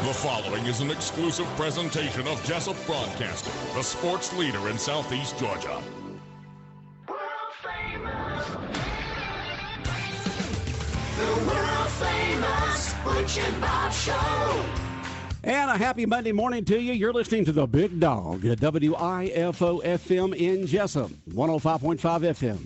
The following is an exclusive presentation of Jesup Broadcasting, the sports leader in Southeast Georgia. The world-famous Butch and Bob Show. And a happy Monday morning to you. You're listening to The Big Dog at WIFO FM in Jesup, 105.5 FM.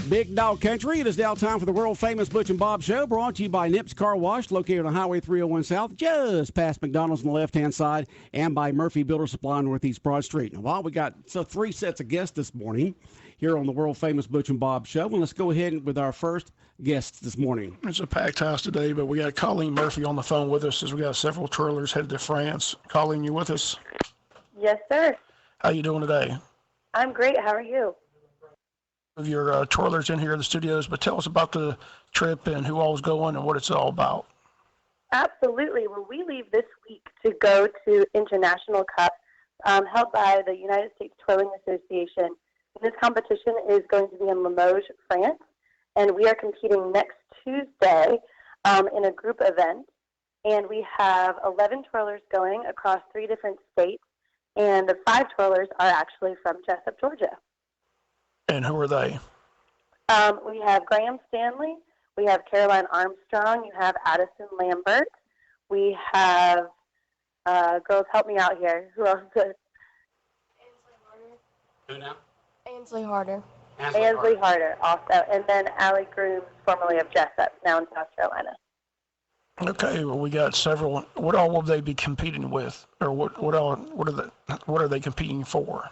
Big Dog Country. It is now time for the world-famous Butch and Bob Show, brought to you by Nips Car Wash, located on Highway 301 South, just past McDonald's on the left-hand side, and by Murphy Builder Supply on Northeast Broad Street. Now, we got three sets of guests this morning here on the world-famous Butch and Bob Show. And let's go ahead with our first guest this morning. It's a packed house today, but we got Colleen Murphy on the phone with us as we got several twirlers headed to France. Colleen, you with us? Yes, sir. How you doing today? I'm great. How are you? Of your twirlers in here in the studios, but tell us about the trip and who all's going and what it's all about. Absolutely. Well, we leave this week to go to International Cup, held by the United States Twirling Association. This competition is going to be in Limoges, France, and we are competing next Tuesday in a group event. And we have 11 twirlers going across 3 different states, and the 5 twirlers are actually from Jesup, Georgia. And who are they? We have Graham Stanley. We have Caroline Armstrong. You have Addison Lambert. We have, girls, help me out here. Who else? Who now? Ainsley Harder. Ainsley Harder also. And then Allie Grooms, formerly of Jesup, now in South Carolina. Okay, well, we got several. What all will they be competing with? Or what are they competing for?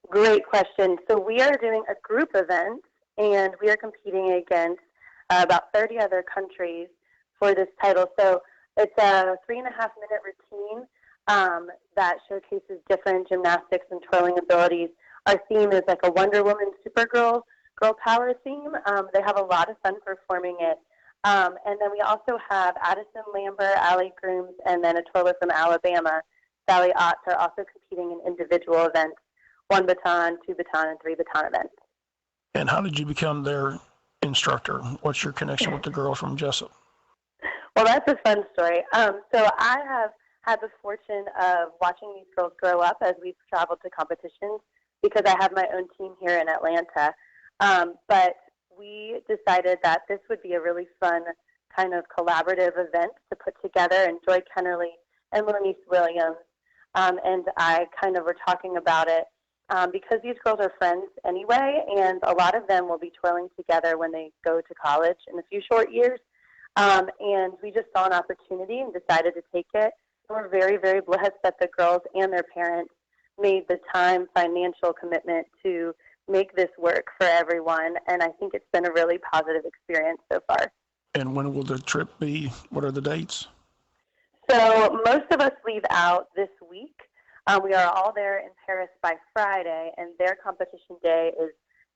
Great question. So we are doing a group event, and we are competing against about 30 other countries for this title. So it's a 3.5-minute routine that showcases different gymnastics and twirling abilities. Our theme is like a Wonder Woman, Supergirl, girl power theme. They have a lot of fun performing it. And then we also have Addison Lambert, Allie Grooms, and then a twirler from Alabama, Sally Otts, are also competing in individual events. 1 baton, 2 baton, and 3 baton events. And how did you become their instructor? What's your connection with the girls from Jesup? Well, that's a fun story. So I have had the fortune of watching these girls grow up as we've traveled to competitions because I have my own team here in Atlanta. But we decided that this would be a really fun kind of collaborative event to put together, and Joy Kennerly and Lernice Williams and I kind of were talking about it. Because these girls are friends anyway, and a lot of them will be twirling together when they go to college in a few short years. And we just saw an opportunity and decided to take it. And we're very, very blessed that the girls and their parents made the time, financial commitment to make this work for everyone. And I think it's been a really positive experience so far. And when will the trip be? What are the dates? So most of us leave out this week. We are all there in Paris by Friday, and their competition day is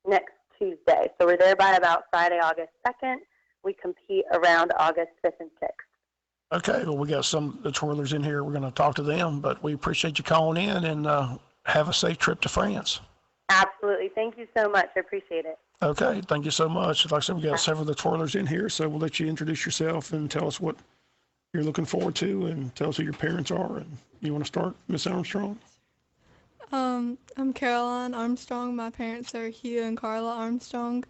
next Tuesday. So we're there by about Friday, August 2nd. We compete around August 5th and 6th. Okay, well, we got some of the twirlers in here. We're going to talk to them, but we appreciate you calling in, and have a safe trip to France. Absolutely. Thank you so much. I appreciate it. Okay, thank you so much. Like I said, we got several of the twirlers in here, so we'll let you introduce yourself and tell us what you're looking forward to, and tell us who your parents are. And you want to start, Miss Armstrong? I'm Caroline Armstrong. My parents are Hugh and Carla Armstrong,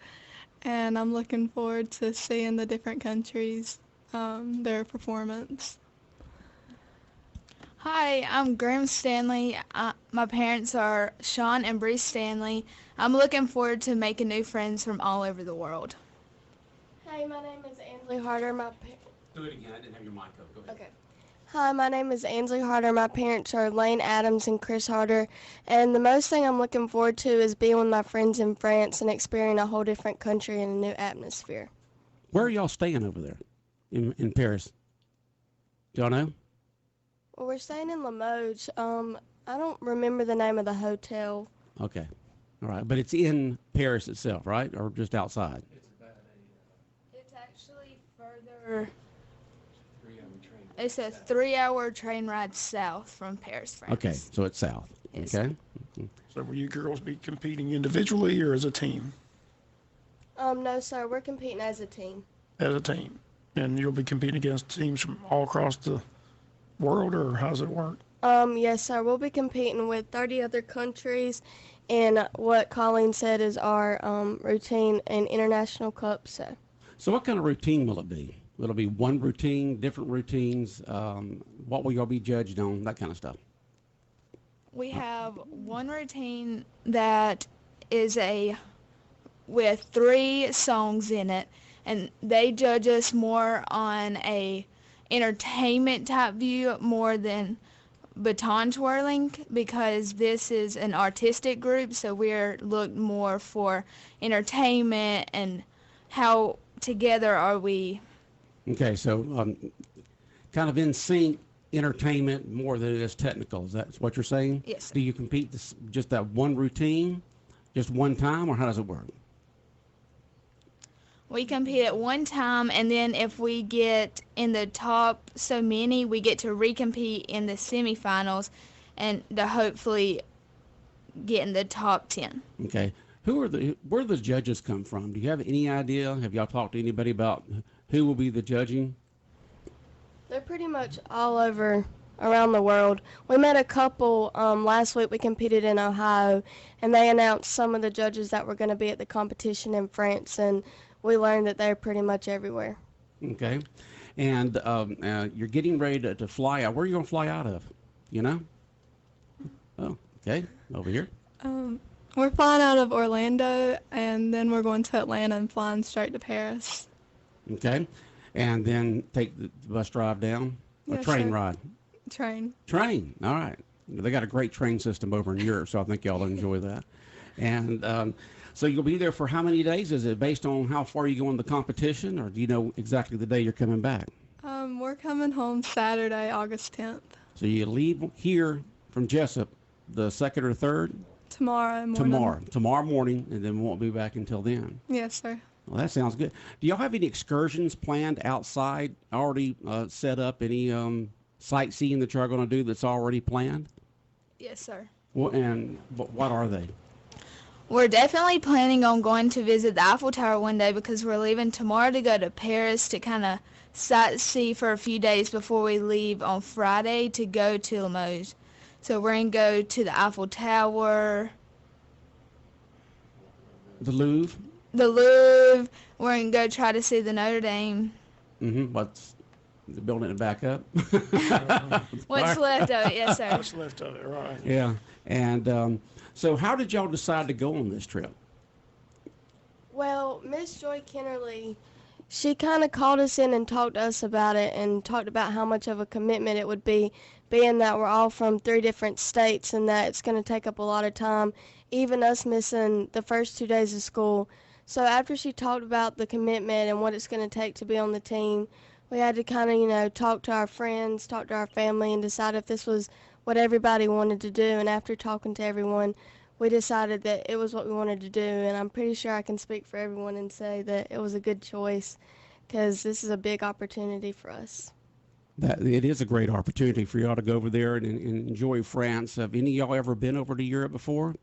and I'm looking forward to seeing the different countries, their performance. Hi, I'm Graham Stanley. My parents are Sean and Bree Stanley. I'm looking forward to making new friends from all over the world. Hi, my name is Ainsley Harder. Do it again. I didn't have your mic up. Go ahead. Okay. Hi, my name is Ainsley Harder. My parents are Lane Adams and Chris Harder. And the most thing I'm looking forward to is being with my friends in France and experiencing a whole different country and a new atmosphere. Where are y'all staying over there in Paris? Do y'all know? Well, we're staying in Limoges. I don't remember the name of the hotel. Okay. All right. But it's in Paris itself, right? Or just outside? It's actually further. It's a 3-hour train ride south from Paris, France. Okay, so it's south. Yes. Okay. So will you girls be competing individually or as a team? No, sir. We're competing as a team. As a team. And you'll be competing against teams from all across the world, or how does it work? Yes, sir. We'll be competing with 30 other countries in what Colleen said is our routine in international cups. So what kind of routine will it be? Will it be one routine, different routines? What will y'all be judged on? That kind of stuff. We have one routine that is with 3 songs in it, and they judge us more on a entertainment type view more than baton twirling, because this is an artistic group, so we're looked more for entertainment and how together are we. Okay, so kind of in sync entertainment more than it is technical. Is that what you're saying? Yes. Do you compete just that one routine, just one time, or how does it work? We compete at one time, and then if we get in the top so many, we get to recompete in the semifinals and to hopefully get in the top 10. Okay. Where do the judges come from? Do you have any idea? Have y'all talked to anybody about who will be the judging? They're pretty much all over around the world. We met a couple last week. We competed in Ohio, and they announced some of the judges that were going to be at the competition in France, and we learned that they're pretty much everywhere. Okay. And you're getting ready to fly out. Where are you going to fly out of? You know? Oh, okay. Over here. We're flying out of Orlando, and then we're going to Atlanta and flying straight to Paris. Okay. And then take the bus drive down? Or Yeah, train sure. ride? Train. Train. All right. They got a great train system over in Europe, so I think y'all enjoy that. And so you'll be there for how many days? Is it based on how far you go in the competition, or do you know exactly the day you're coming back? We're coming home Saturday, August 10th. So you leave here from Jesup the 2nd or 3rd? Tomorrow morning. Tomorrow morning, and then we won't be back until then. Yes, sir. Well, that sounds good. Do y'all have any excursions planned outside, already set up? Any sightseeing that y'all are going to do that's already planned? Yes, sir. Well, and what are they? We're definitely planning on going to visit the Eiffel Tower one day, because we're leaving tomorrow to go to Paris to kind of sightsee for a few days before we leave on Friday to go to Limoges. So we're going to go to the Eiffel Tower, The Louvre? the Louvre. We're going to go try to see the Notre Dame. Mm-hmm. What's the building it back up? What's left of it, yes, sir. What's left of it, right? Yeah. And so how did y'all decide to go on this trip? Well, Miss Joy Kennerly, she kind of called us in and talked to us about it and talked about how much of a commitment it would be, being that we're all from 3 different states and that it's going to take up a lot of time, even us missing the first 2 days of school. So after she talked about the commitment and what it's going to take to be on the team, we had to kind of, talk to our friends, talk to our family, and decide if this was what everybody wanted to do. And after talking to everyone, we decided that it was what we wanted to do. And I'm pretty sure I can speak for everyone and say that it was a good choice, because this is a big opportunity for us. It is a great opportunity for y'all to go over there and enjoy France. Have any of y'all ever been over to Europe before?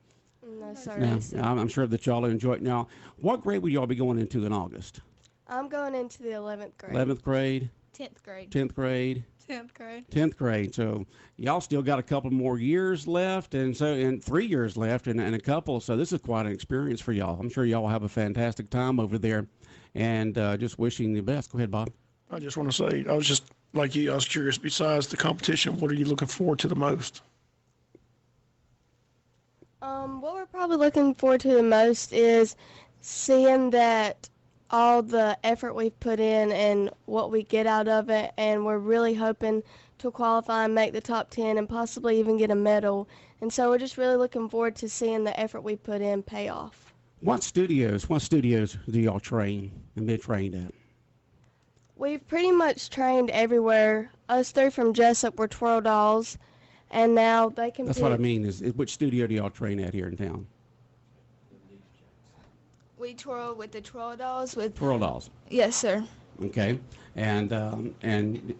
No, sir. No. I'm sure that y'all enjoy it. Now, what grade will y'all be going into in August? I'm going into the 11th grade. 11th grade? 10th grade. 10th grade? 10th grade. 10th grade. So y'all still got a couple more years left, and 3 years left, and a couple. So this is quite an experience for y'all. I'm sure y'all will have a fantastic time over there, and just wishing you the best. Go ahead, Bob. I just want to say, I was just like you, I was curious, besides the competition, what are you looking forward to the most? What we're probably looking forward to the most is seeing that all the effort we've put in and what we get out of it, and we're really hoping to qualify and make the top 10 and possibly even get a medal. And so we're just really looking forward to seeing the effort we put in pay off. What studios do y'all train and been trained at? We've pretty much trained everywhere. Us 3 from Jesup were Twirl Dolls, and now they compete. That's what I mean, is which studio do y'all train at here in town? We twirl with the Twirl Dolls. Twirl Dolls. Yes, sir. Okay. And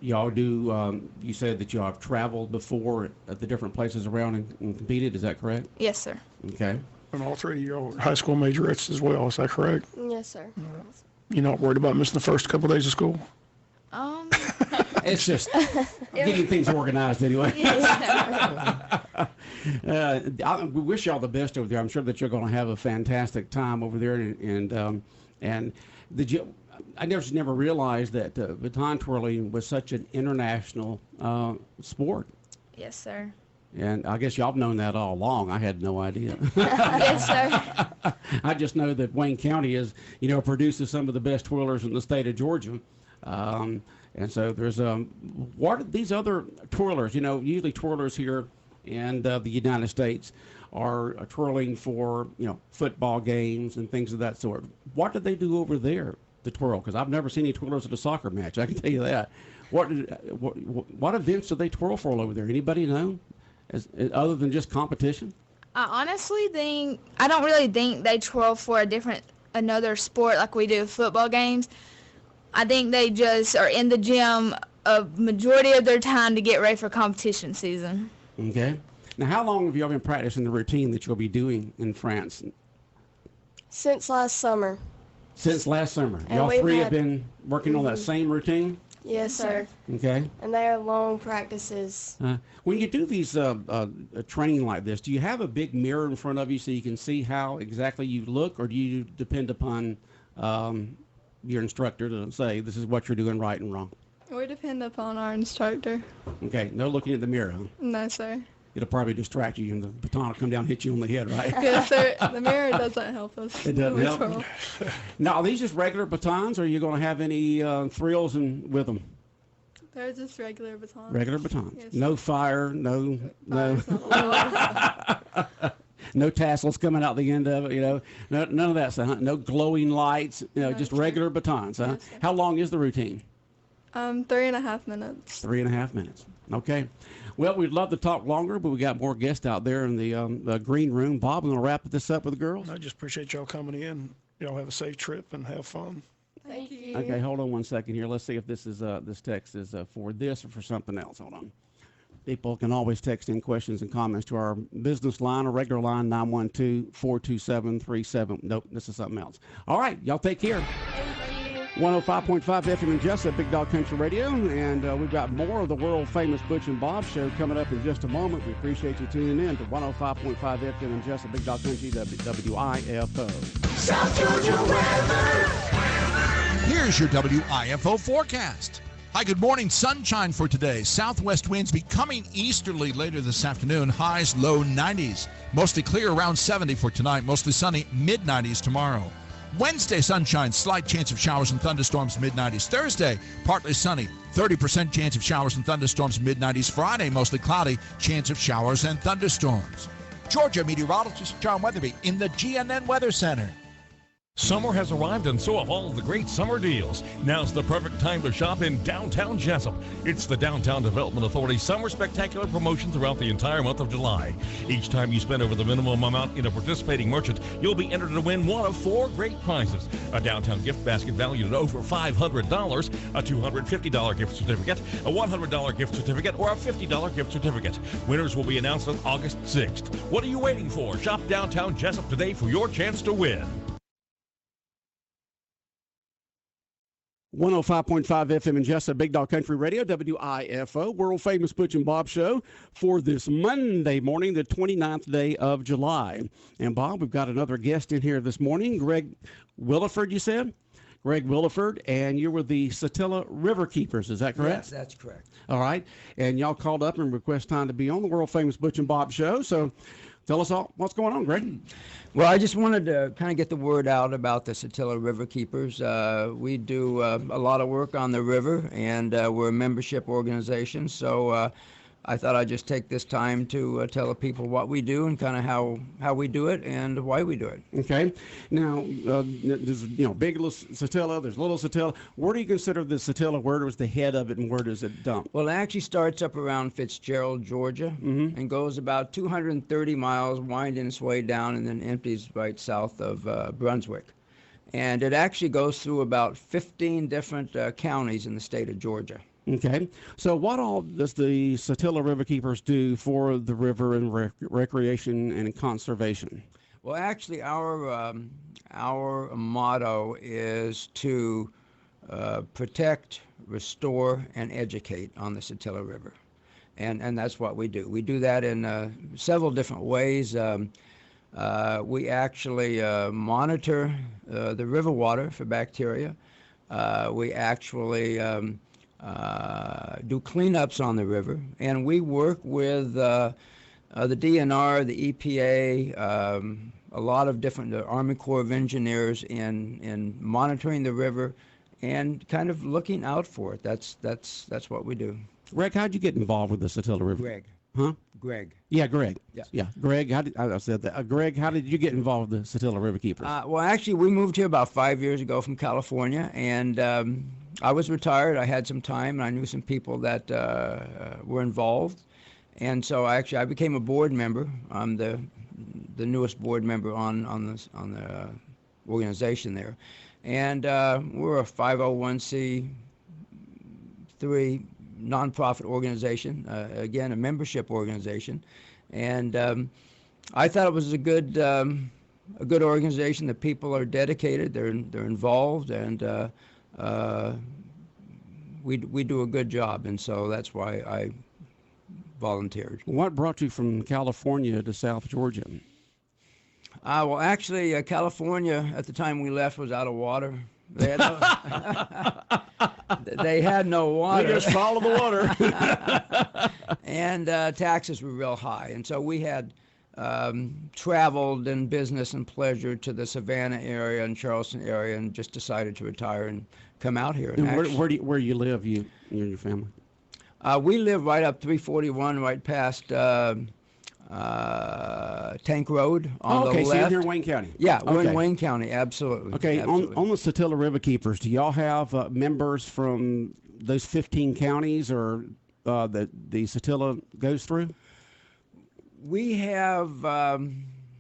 y'all do, you said that y'all have traveled before at the different places around and competed, is that correct? Yes, sir. Okay. And all 3 of you are high school majorettes as well, is that correct? Yes, sir. You're not worried about missing the first couple days of school? It's just getting things organized anyway. We wish y'all the best over there. I'm sure that you're going to have a fantastic time over there. And I never realized that baton twirling was such an international sport. Yes, sir. And I guess y'all have known that all along. I had no idea. Yes, sir. I just know that Wayne County produces some of the best twirlers in the state of Georgia. And so there's what are these other twirlers? Usually twirlers here in the United States are twirling for football games and things of that sort. What do they do over there to twirl? Because I've never seen any twirlers at a soccer match. I can tell you that. What events do they twirl for over there? Anybody know? Other than just competition? I honestly think I don't really think they twirl for another sport like we do football games. I think they just are in the gym a majority of their time to get ready for competition season. Okay. Now, how long have y'all been practicing the routine that you'll be doing in France? Since last summer. Since last summer. And Y'all three have been working on that same routine? Yes, sir. Okay. And they are long practices. When you do these training like this, do you have a big mirror in front of you so you can see how exactly you look, or do you depend upon your instructor to say this is what you're doing right and wrong? We depend upon our instructor. Okay. No looking at the mirror, huh? No, sir. It'll probably distract you and the baton will come down and hit you on the head, right? Yes, sir. The mirror doesn't help us. It doesn't help. Now, are these just regular batons, or are you going to have any thrills with them? They're just regular batons. Regular batons. Yes. No fire, no No tassels coming out the end of it, none of that stuff. Huh? No glowing lights, just regular batons, huh? Yes, How long is the routine? 3.5 minutes. 3.5 minutes. Okay. Well, we'd love to talk longer, but we got more guests out there in the green room. Bob, I'm going to wrap this up with the girls. I just appreciate y'all coming in. Y'all have a safe trip and have fun. Thank you. Okay, hold on one second here. Let's see if this text is for this or for something else. Hold on. People can always text in questions and comments to our business line or regular line, 912-427-37. Nope, this is something else. All right, y'all take care. 105.5 FM in Jesup, Big Dog Country Radio, and we've got more of the world-famous Butch and Bob Show coming up in just a moment. We appreciate you tuning in to 105.5 FM in Jesup, Big Dog Country, WIFO. South Georgia weather. Here's your WIFO forecast. Hi, good morning. Sunshine for today. Southwest winds becoming easterly later this afternoon. Highs low 90s. Mostly clear around 70 for tonight. Mostly sunny mid 90s tomorrow. Wednesday, sunshine, slight chance of showers and thunderstorms, mid-90s. Thursday, partly sunny, 30% chance of showers and thunderstorms, mid-90s. Friday, mostly cloudy, chance of showers and thunderstorms. Georgia meteorologist John Weatherby in the GNN Weather Center. Summer has arrived, and so have all of the great summer deals. Now's the perfect time to shop in downtown Jesup. It's the Downtown Development Authority Summer Spectacular promotion throughout the entire month of July. Each time you spend over the minimum amount in a participating merchant, you'll be entered to win one of 4 great prizes. A downtown gift basket valued at over $500, a $250 gift certificate, a $100 gift certificate, or a $50 gift certificate. Winners will be announced on August 6th. What are you waiting for? Shop downtown Jesup today for your chance to win. 105.5 FM in Jesup, Big Dog Country Radio, WIFO, world-famous Butch and Bob Show for this Monday morning, the 29th day of July. And, Bob, we've got another guest in here this morning, Greg Williford, you said? Greg Williford, and you're with the Satilla River Keepers, is that correct? Yes, that's correct. All right, and y'all called up and request time to be on the world-famous Butch and Bob Show, so tell us all what's going on, Greg. Well, I just wanted to kind of get the word out about the Satilla River Keepers. We do a lot of work on the river, and we're a membership organization, so I thought I'd just take this time to tell the people what we do and kind of how we do it and why we do it. Okay. Now, there's big little Satilla, there's little Satilla. Where do you consider the Satilla? Where does the head of it and where does it dump? Well, it actually starts up around Fitzgerald, Georgia, and goes about 230 miles, winding its way down, and then empties right south of Brunswick. And it actually goes through about 15 different counties in the state of Georgia. Okay. So what all does the Satilla River Keepers do for the river and recreation and conservation? Well, actually, our motto is to protect, restore, and educate on the Satilla River. And that's what we do. We do that in several different ways. We actually monitor the river water for bacteria. We actually do cleanups on the river, and we work with the DNR, the EPA, a lot of different, the Army Corps of Engineers in monitoring the river and kind of looking out for it. That's what we do. Greg, how'd you get involved with the Satilla River? Greg. Huh? Greg. Yeah, Greg. Yeah. Greg, I said that. Greg, how did you get involved with the Satilla River Keepers? Well, actually, we moved here about 5 years ago from California, and I was retired. I had some time, and I knew some people that were involved, and so I became a board member. I'm the newest board member on the organization there, and we're a 501c3 nonprofit organization, again, a membership organization, and I thought it was a good organization. The people are dedicated, they're involved, and we do a good job, and so that's why I volunteered. What brought you from California to South Georgia? Well, actually, California at the time we left was out of water. They had no, they had no water. They just followed the water. And taxes were real high. And so we had traveled in business and pleasure to the Savannah area and Charleston area and just decided to retire and come out here. And where do you live, you and your family? We live right up 341, right past Tank Road on the left. So you're here in Wayne County. Yeah, we're in Wayne County, absolutely. Okay, absolutely. On the Satilla River Keepers, do y'all have members from those 15 counties or that the Satilla goes through? We have,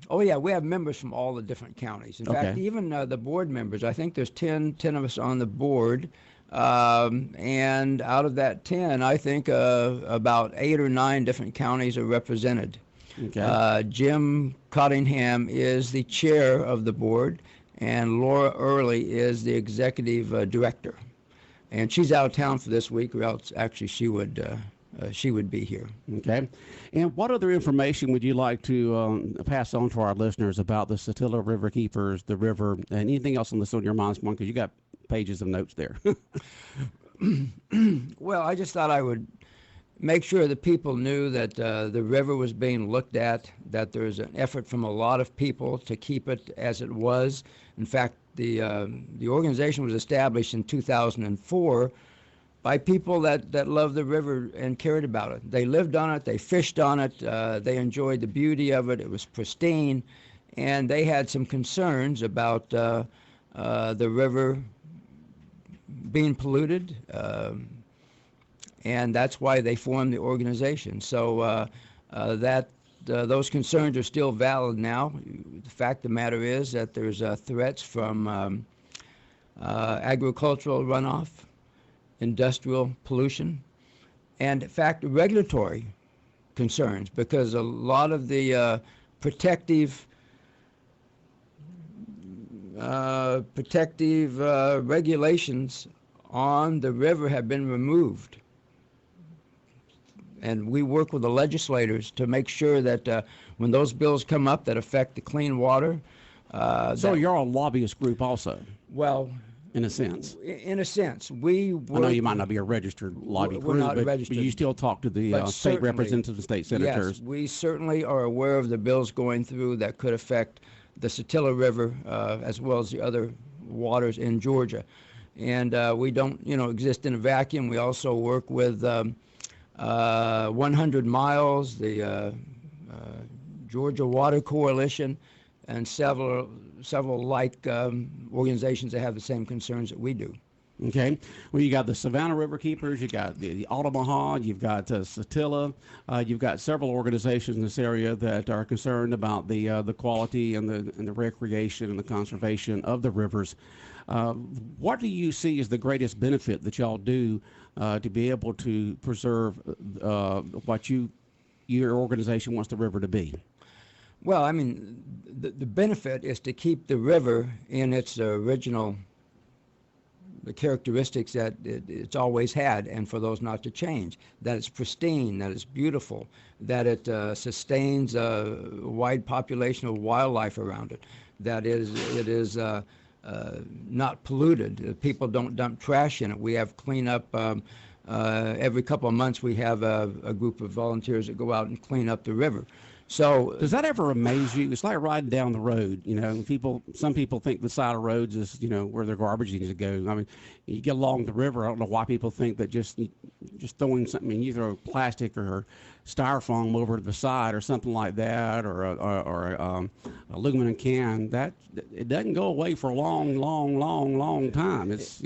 we have members from all the different counties. In fact, even the board members, I think there's 10 of us on the board. And out of that 10, I think about 8 or 9 different counties are represented. Okay. Jim Cottingham is the chair of the board, and Laura Early is the executive director. And she's out of town for this week, or else actually she would be here. Okay. And what other information would you like to pass on to our listeners about the Satilla River Keepers, the river, and anything else on your mind, because you got pages of notes there? Well, I just thought I would make sure that people knew that the river was being looked at, that there's an effort from a lot of people to keep it as it was. In fact, the organization was established in 2004 by people that loved the river and cared about it. They lived on it, they fished on it, they enjoyed the beauty of it, it was pristine, and they had some concerns about the river being polluted, and that's why they formed the organization. So those concerns are still valid now. The fact of the matter is that there's threats from agricultural runoff, industrial pollution, and in fact regulatory concerns, because a lot of the protective regulations on the river have been removed. And we work with the legislators to make sure that when those bills come up that affect the clean water. So you're a lobbyist group also? Well, in a sense. In a sense. I know you might not be a registered lobby group, but you still talk to the state representatives and state senators. Yes, we certainly are aware of the bills going through that could affect the Satilla River as well as the other waters in Georgia. And we don't, exist in a vacuum. We also work with 100 Miles, the Georgia Water Coalition, and several like organizations that have the same concerns that we do. Okay. Well, you got the Savannah River Keepers, you got the Altamaha, you've got Satilla, you've got several organizations in this area that are concerned about the quality and the recreation and the conservation of the rivers. What do you see as the greatest benefit that y'all do to be able to preserve what your organization wants the river to be? Well, I mean, the benefit is to keep the river in its original the characteristics that it's always had, and for those not to change. That it's pristine, that it's beautiful, that it sustains a wide population of wildlife around it, that it is not polluted. People don't dump trash in it. We have cleanup. Every couple of months we have a group of volunteers that go out and clean up the river. So does that ever amaze you? It's like riding down the road. Some people think the side of roads is where their garbage needs to go. I mean, you get along the river. I don't know why people think that just throwing something, you throw plastic or styrofoam over to the side or something like that, or aluminum can, that it doesn't go away for a long time. It's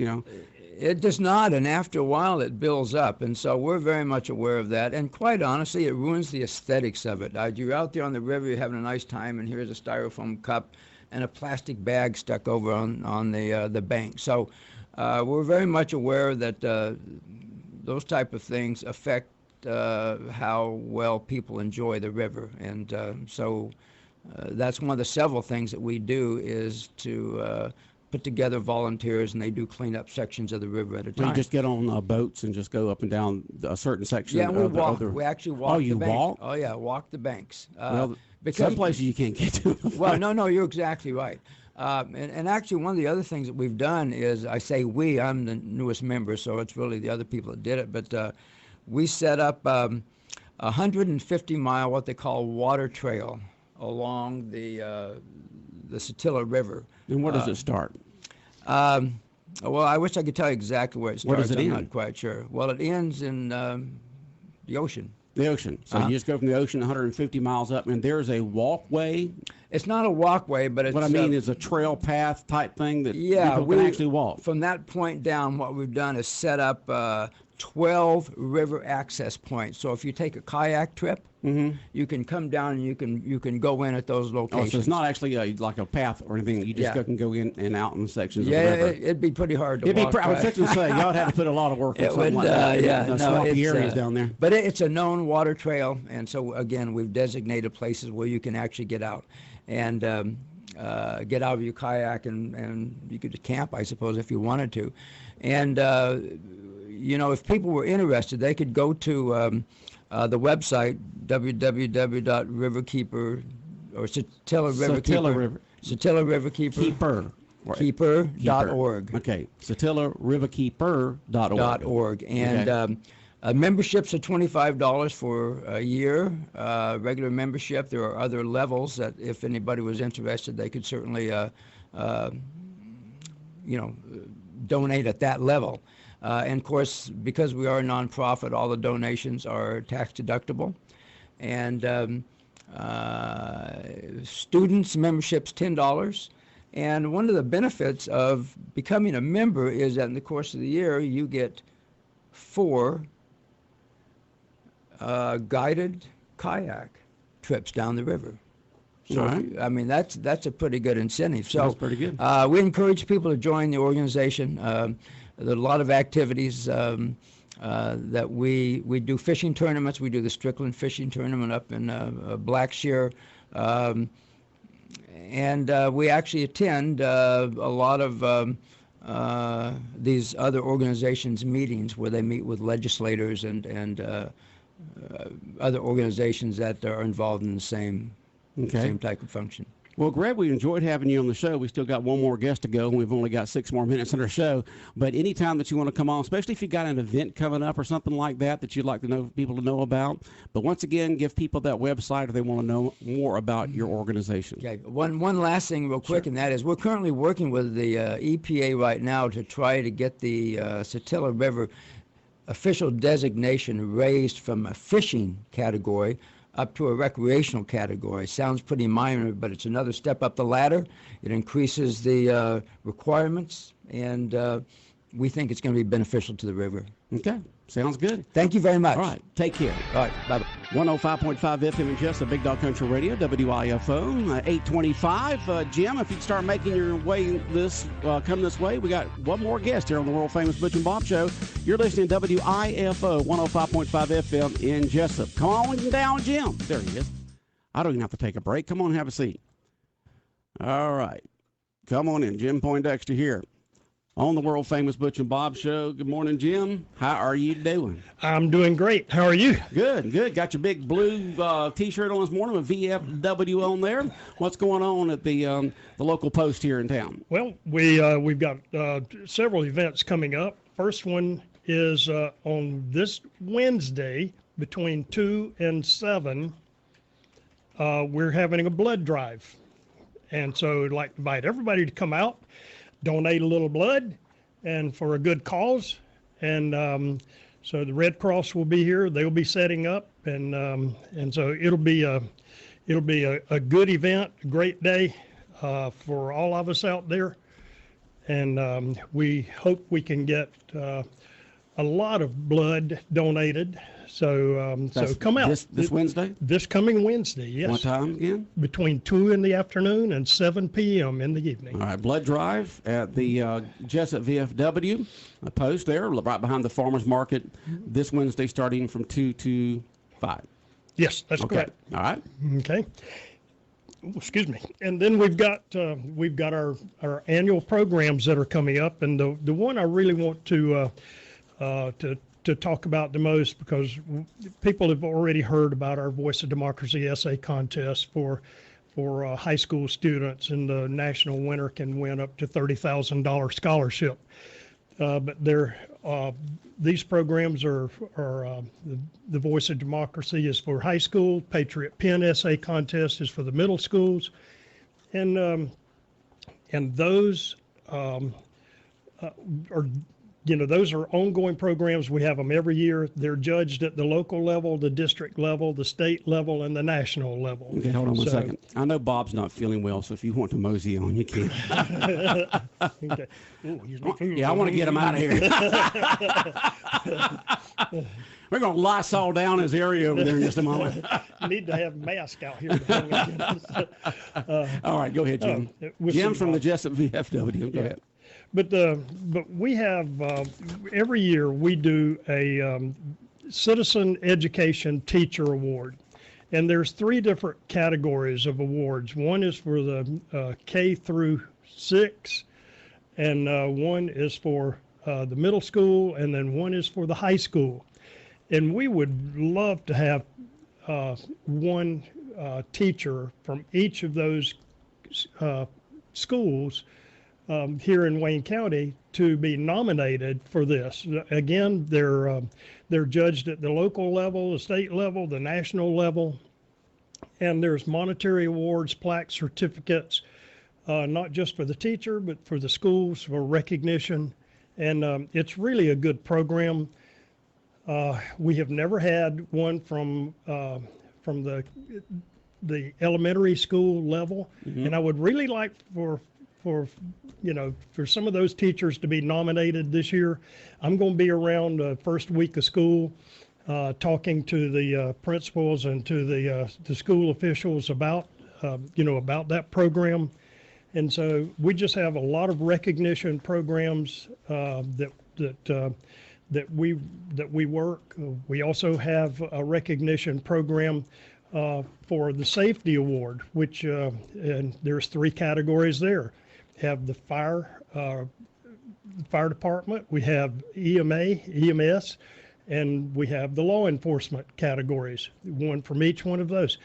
It does not, and after a while it builds up, and so we're very much aware of that. And quite honestly, it ruins the aesthetics of it. You're out there on the river, you're having a nice time, and here's a styrofoam cup and a plastic bag stuck over on the bank. So we're very much aware that those type of things affect how well people enjoy the river, and so that's one of the several things that we do is to put together volunteers, and they do clean up sections of the river at a time. You just get on boats and just go up and down a certain section. Yeah, we walk. We actually walk. Oh, you walk? Oh, yeah, walk the banks. Because some places you can't get to. Well, no, you're exactly right. And actually, one of the other things that we've done is, I say we, I'm the newest member, so it's really the other people that did it, but we set up a 150-mile, what they call water trail, along the Satilla River. And where does it start? Well, I wish I could tell you exactly where it starts. Where does it end? I'm not quite sure. Well, it ends in the ocean. The ocean. So you just go from the ocean 150 miles up, and there's a walkway. It's not a walkway, but it's... What I mean is a trail path type thing that people can actually walk. From that point down, what we've done is set up 12 river access points. So if you take a kayak trip, you can come down and you can go in at those locations. Oh, so it's not actually like a path or anything. You just can go in and out in sections of the river. river. It'd be pretty hard to walk. I was fixing to say, y'all had to put a lot of work in something like that. Swampy areas down there. But it's a known water trail, and so, again, we've designated places where you can actually get out and get out of your kayak, and you could camp, I suppose, if you wanted to. And, if people were interested, they could go to the website, www.riverkeeper, or Satilla Riverkeeper. Keeper.org. Okay, SatillaRiverkeeper.org. And memberships are $25 for a year, regular membership. There are other levels that if anybody was interested, they could certainly, donate at that level. And of course, because we are a nonprofit, all the donations are tax deductible. And students memberships $10. And one of the benefits of becoming a member is that in the course of the year, you get 4 guided kayak trips down the river. So, I mean, that's a pretty good incentive. So that's pretty good. We encourage people to join the organization. There are a lot of activities that we do. Fishing tournaments. We do the Strickland Fishing Tournament up in Blackshear. And we actually attend a lot of these other organizations' meetings where they meet with legislators and other organizations that are involved in the same type of function. Well, Greg, we enjoyed having you on the show. We still got one more guest to go, and we've only got 6 more minutes in our show. But anytime that you want to come on, especially if you've got an event coming up or something like that you'd like to know people to know about. But once again, give people that website if they want to know more about your organization. Okay. One last thing real quick, and that is we're currently working with the EPA right now to try to get the Satilla River official designation raised from a fishing category up to a recreational category. Sounds pretty minor, but it's another step up the ladder. It increases the requirements, and we think it's going to be beneficial to the river. Okay, sounds good. Thank you very much. All right, take care. All right, bye-bye. 105.5 FM in Jesup, Big Dog Country Radio, WIFO, 825. Jim, if you'd start making your way come this way, we got one more guest here on the world-famous Butch and Bob Show. You're listening to WIFO, 105.5 FM in Jesup. Come on down, Jim. There he is. I don't even have to take a break. Come on, have a seat. All right. Come on in. Jim Poindexter here. On the world famous Butch and Bob Show. Good morning, Jim. How are you doing? I'm doing great. How are you? Good, good. Got your big blue T-shirt on this morning with VFW on there. What's going on at the local post here in town? Well, we've got several events coming up. First one is on this Wednesday between 2 and 7. We're having a blood drive. And so I'd like to invite everybody to come out, donate a little blood, and for a good cause. And so the Red Cross will be here. They'll be setting up, and so it'll be a good event, a great day for all of us out there. And we hope we can get a lot of blood donated. So come out. This Wednesday? This coming Wednesday, yes. What time again? Between 2 in the afternoon and 7 p.m. in the evening. All right, blood drive at the Jesup VFW, a post there, right behind the farmer's market, this Wednesday starting from 2 to 5. Yes, that's correct. All right. Okay. Excuse me. And then we've got our annual programs that are coming up, and the one I really want to talk about the most, because people have already heard about our Voice of Democracy essay contest for high school students, and the national winner can win up to $30,000 scholarship. But these programs are the Voice of Democracy is for high school, Patriot Pen essay contest is for the middle schools, and those are, those are ongoing programs. We have them every year. They're judged at the local level, the district level, the state level, and the national level. Okay, hold on one second. I know Bob's not feeling well, so if you want to mosey on, you can. Okay. Ooh, he's not feeling yeah, I want to get him out of here. We're going to Lysol down his area over there in just a moment. Need to have a mask out here. All right, go ahead, Jim. Jim from the Jesup VFW. Go ahead. But we have every year we do a Citizen Education Teacher Award, and there's 3 different categories of awards. One is for the K through 6, and one is for the middle school, and then one is for the high school. And we would love to have one teacher from each of those schools here in Wayne County to be nominated for this. Again, they're judged at the local level, the state level, the national level, and there's monetary awards, plaques, certificates, not just for the teacher, but for the schools for recognition. And it's really a good program. We have never had one from the elementary school level, and I would really like for some of those teachers to be nominated this year. I'm going to be around the first week of school, talking to the principals and to the school officials about that program. And so we just have a lot of recognition programs that we work. We also have a recognition program for the Safety Award, which and there's 3 categories there. Have the fire department, we have EMS, and we have the law enforcement categories, one from each one of those.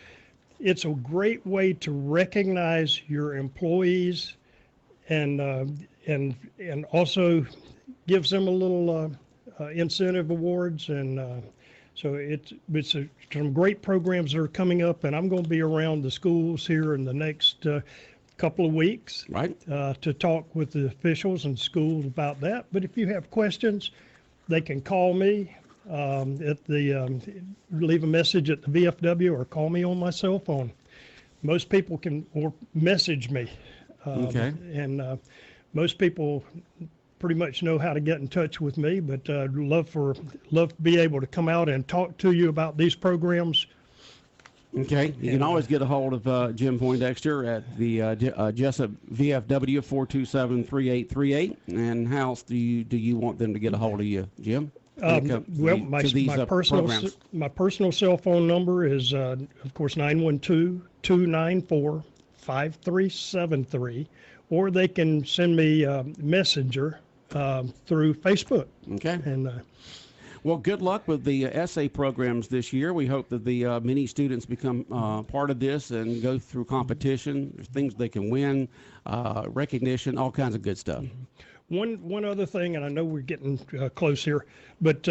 It's a great way to recognize your employees, and also gives them a little incentive awards, and so it's some great programs that are coming up, and I'm going to be around the schools here in the next couple of weeks, right, to talk with the officials and schools about that. But if you have questions, they can call me at leave a message at the VFW or call me on my cell phone. Most people can, or message me. Okay. And most people pretty much know how to get in touch with me, but I'd love to be able to come out and talk to you about these programs. Okay, you can always get a hold of Jim Poindexter at the Jesup VFW 427-3838. And how else do you want them to get a hold of you, Jim? Well, my personal cell phone number is, of course, 912-294-5373, or they can send me Messenger through Facebook. Okay. And well, good luck with the essay programs this year. We hope that the many students become part of this and go through competition. There's things they can win, recognition, all kinds of good stuff. One other thing, and I know we're getting close here, but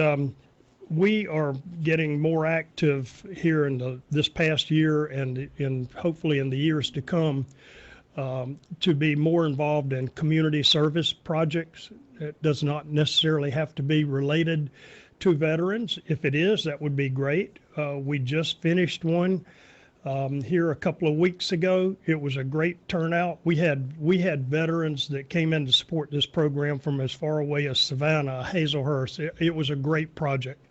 we are getting more active here in this past year and hopefully in the years to come to be more involved in community service projects. It does not necessarily have to be related to veterans. If it is, that would be great. We just finished one here a couple of weeks ago. It was a great turnout. We had veterans that came in to support this program from as far away as Savannah, Hazelhurst. It was a great project.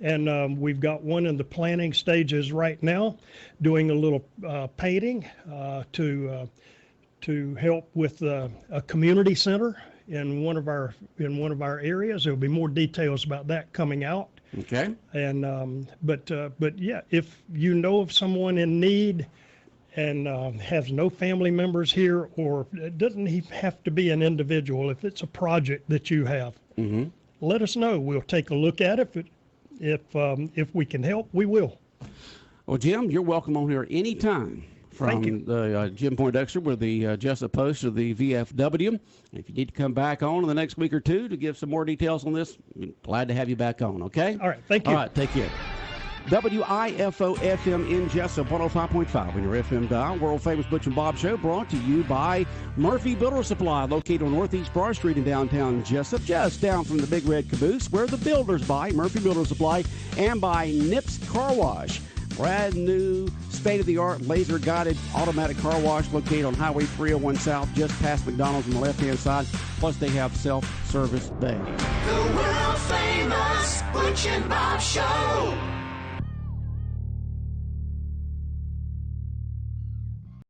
And we've got one in the planning stages right now, doing a little painting to help with a community center in one of our areas. There'll be more details about that coming out. Okay. And but yeah, if you know of someone in need and has no family members here, or it doesn't have to be an individual, if it's a project that you have, let us know. We'll take a look at it. If we can help, we will. Well, Jim, you're welcome on here anytime. From the Jim Poindexter with the Jesup Post of the VFW. If you need to come back on in the next week or two to give some more details on this, we're glad to have you back on, okay? All right, thank you. All right, take care. WIFO FM in Jesup, 105.5 on your FM dial. World famous Butch and Bob Show brought to you by Murphy Builder Supply, located on Northeast Broad Street in downtown Jesup, just down from the Big Red Caboose, where the builders buy, Murphy Builder Supply, and by Nips Car Wash. Brand new, state-of-the-art, laser-guided automatic car wash located on Highway 301 South, just past McDonald's on the left-hand side. Plus, they have self-service bays. The world famous Butch and Bob Show.